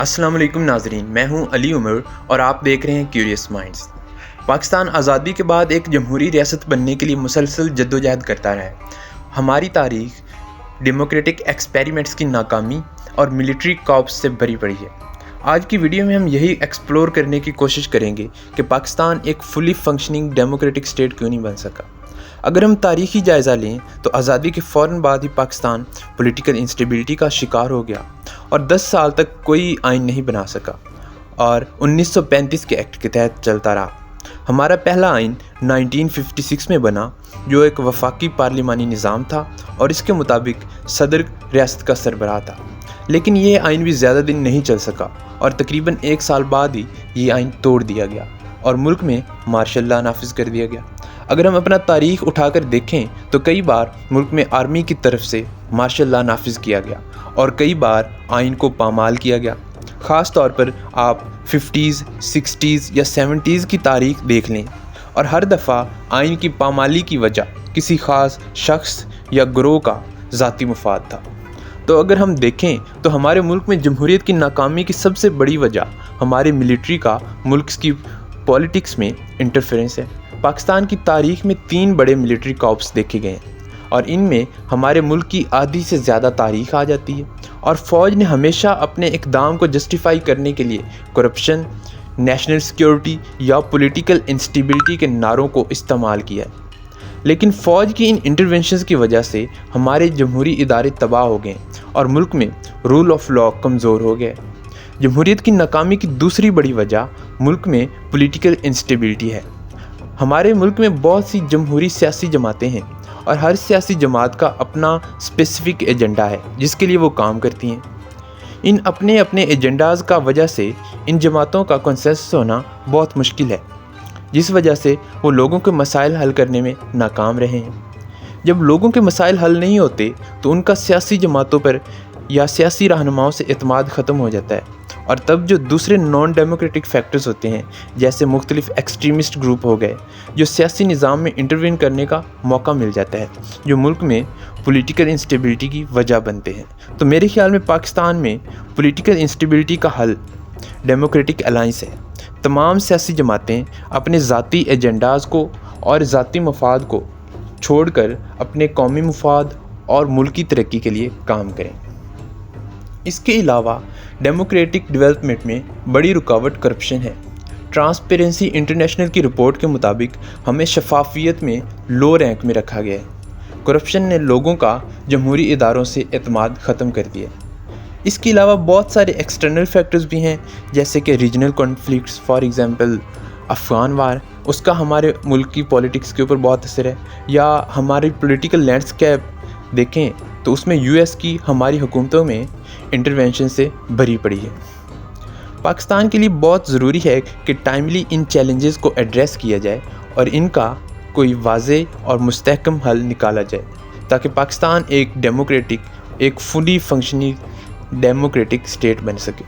السلام علیکم ناظرین، میں ہوں علی عمر اور آپ دیکھ رہے ہیں کیوریس مائنڈز۔ پاکستان آزادی کے بعد ایک جمہوری ریاست بننے کے لیے مسلسل جدوجہد کرتا رہا ہے۔ ہماری تاریخ ڈیموکریٹک ایکسپیریمنٹس کی ناکامی اور ملٹری کاپس سے بھری پڑی ہے۔ آج کی ویڈیو میں ہم یہی ایکسپلور کرنے کی کوشش کریں گے کہ پاکستان ایک فلی فنکشننگ ڈیموکریٹک اسٹیٹ کیوں نہیں بن سکا۔ اگر ہم تاریخی جائزہ لیں تو آزادی کے فوراً بعد ہی پاکستان پولیٹیکل انسٹیبلٹی کا شکار ہو گیا اور 10 سال تک کوئی آئین نہیں بنا سکا اور 1935 کے ایکٹ کے تحت چلتا رہا۔ ہمارا پہلا آئین 1956 میں بنا جو ایک وفاقی پارلیمانی نظام تھا اور اس کے مطابق صدر ریاست کا سربراہ تھا، لیکن یہ آئین بھی زیادہ دن نہیں چل سکا اور تقریباً 1 سال بعد ہی یہ آئین توڑ دیا گیا اور ملک میں مارشل لا نافذ کر دیا گیا۔ اگر ہم اپنا تاریخ اٹھا کر دیکھیں تو کئی بار ملک میں آرمی کی طرف سے مارشل لا نافذ کیا گیا اور کئی بار آئین کو پامال کیا گیا۔ خاص طور پر آپ 50s، 60s یا 70s کی تاریخ دیکھ لیں اور ہر دفعہ آئین کی پامالی کی وجہ کسی خاص شخص یا گروہ کا ذاتی مفاد تھا۔ تو اگر ہم دیکھیں تو ہمارے ملک میں جمہوریت کی ناکامی کی سب سے بڑی وجہ ہمارے ملٹری کا ملک کی پولیٹکس میں انٹرفیرنس ہے۔ پاکستان کی تاریخ میں 3 بڑے ملٹری کارپس دیکھے گئے ہیں اور ان میں ہمارے ملک کی آدھی سے زیادہ تاریخ آ جاتی ہے، اور فوج نے ہمیشہ اپنے اقدام کو جسٹیفائی کرنے کے لیے کرپشن، نیشنل سیکیورٹی یا پولیٹیکل انسٹیبلٹی کے نعروں کو استعمال کیا ہے۔ لیکن فوج کی ان انٹرونشنز کی وجہ سے ہمارے جمہوری ادارے تباہ ہو گئے اور ملک میں رول آف لا کمزور ہو گئے۔ جمہوریت کی ناکامی کی دوسری بڑی وجہ ملک میں پولیٹیکل انسٹیبلٹی ہے۔ ہمارے ملک میں بہت سی جمہوری سیاسی جماعتیں ہیں اور ہر سیاسی جماعت کا اپنا اسپیسیفک ایجنڈا ہے جس کے لیے وہ کام کرتی ہیں۔ ان اپنے ایجنڈاز کا وجہ سے ان جماعتوں کا کنسنسس ہونا بہت مشکل ہے، جس وجہ سے وہ لوگوں کے مسائل حل کرنے میں ناکام رہے ہیں۔ جب لوگوں کے مسائل حل نہیں ہوتے تو ان کا سیاسی جماعتوں پر یا سیاسی رہنماؤں سے اعتماد ختم ہو جاتا ہے، اور تب جو دوسرے نان ڈیموکریٹک فیکٹرز ہوتے ہیں جیسے مختلف ایکسٹریمسٹ گروپ ہو گئے جو سیاسی نظام میں انٹروین کرنے کا موقع مل جاتا ہے، جو ملک میں پولیٹیکل انسٹیبلٹی کی وجہ بنتے ہیں۔ تو میرے خیال میں پاکستان میں پولیٹیکل انسٹیبلٹی کا حل ڈیموکریٹک الائنس ہے۔ تمام سیاسی جماعتیں اپنے ذاتی ایجنڈاز کو اور ذاتی مفاد کو چھوڑ کر اپنے قومی مفاد اور ملکی ترقی کے لیے کام کریں۔ اس کے علاوہ ڈیموکریٹک ڈیولپمنٹ میں بڑی رکاوٹ کرپشن ہے۔ ٹرانسپیرنسی انٹرنیشنل کی رپورٹ کے مطابق ہمیں شفافیت میں لو رینک میں رکھا گیا ہے۔ کرپشن نے لوگوں کا جمہوری اداروں سے اعتماد ختم کر دیا۔ اس کے علاوہ بہت سارے ایکسٹرنل فیکٹرز بھی ہیں جیسے کہ regional conflicts, for example Afghan war, اس کا ہمارے ملک کی پولیٹکس کے اوپر بہت اثر ہے، یا ہماری پولیٹیکل لینڈسکیپ دیکھیں تو اس میں یو ایس کی ہماری حکومتوں میں انٹرونشن سے بھری پڑی ہے۔ پاکستان کے لیے بہت ضروری ہے کہ ٹائملی ان چیلنجز کو ایڈریس کیا جائے اور ان کا کوئی واضح اور مستحکم حل نکالا جائے تاکہ پاکستان ایک فلی فنکشننگ ڈیموکریٹک اسٹیٹ بن سکے۔